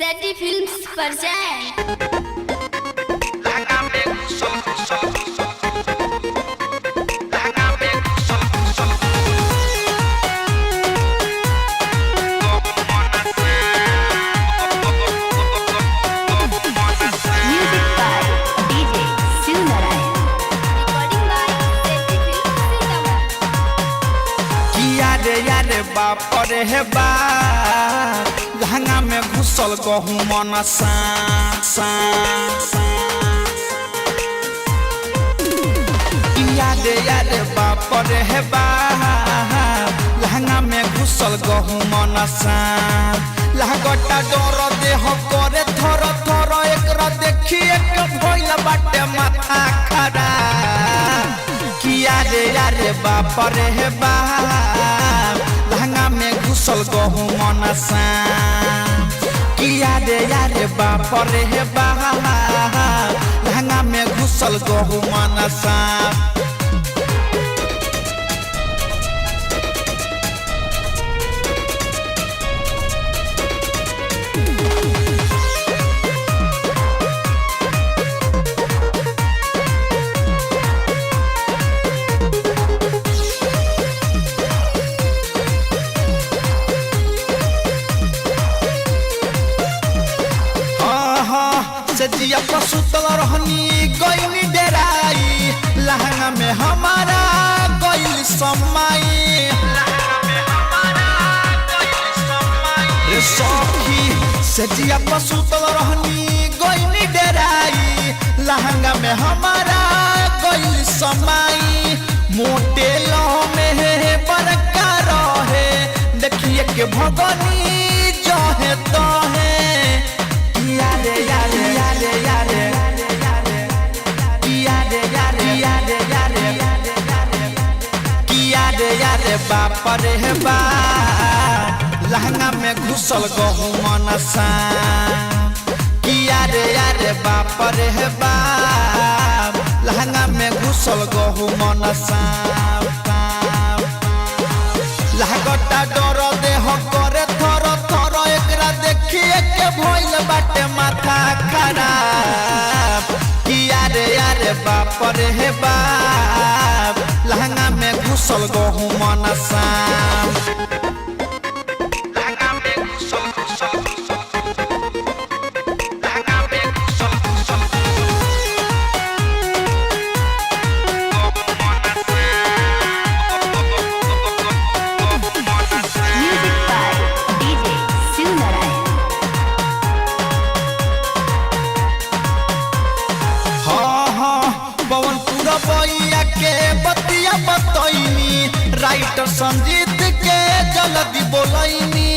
सैटी films पर जाएं। बाप रे हे बाप लहंगा में घुसल गहू मन सा याद बाप रे हे बाप लहंगा में घुसल गहू मन सा लहगटा डर देह करे थर थर एकरा देखिए के भइल बाटे माथा खराब किया रे बाप रे हे बाप लहंगा में घुसल गहू मन सा किया रे बाप रे हे बाप लहंगा में घुसल गहू मन सा सजिया पसुतल रहनी गइनी डेराई लहंगा में हमारा गइल समाई रे सखी सजिया पसुतल रहनी गइनी डेराई लहंगा में हमारा गइल समाई मोटे लो में बरका रहे देखिए के भगनी जो है तो है बाप रे बाप लहंगा में घुसल गहू मन सा किया रे बाप रे बाप लहंगा में घुसल गहू मन सा लहगटा डर देह करे थर थर एकरा देखिए के भइल बाटे माथा खराब किया रे बाप रे बाप लहंगा में घुसल गहू मन सा बइया के बतिया बतैनी राइटर संजीत के जल्दी बोलैनी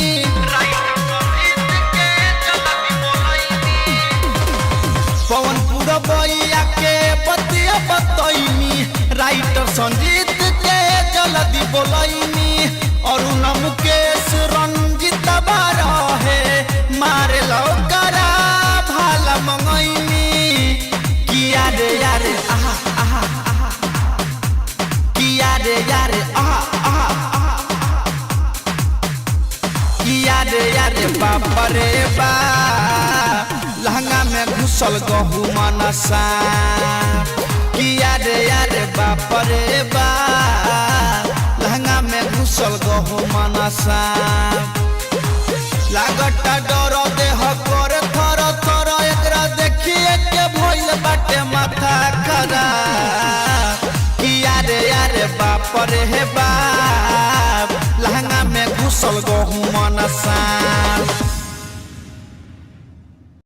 पवनपुर बइया के बतिया बतैनी राइटर संजीत के जल्दी बोलैनी अरुण मुकेश रंजित बारा है मारे लौकरा भाला मंगैनी किया रे आहा यारे यारे बाप रे बाप लहंगा में घुसल गहू मन सा किया रे बाप रे बाप लहंगा में घुसल गहू मन सा लागटा डर देह करे थर थर एकरा देखिए के भइल बाटे माथा खराब किया रे बाप रे बाप लहंगा में घुसल गहू मन सा।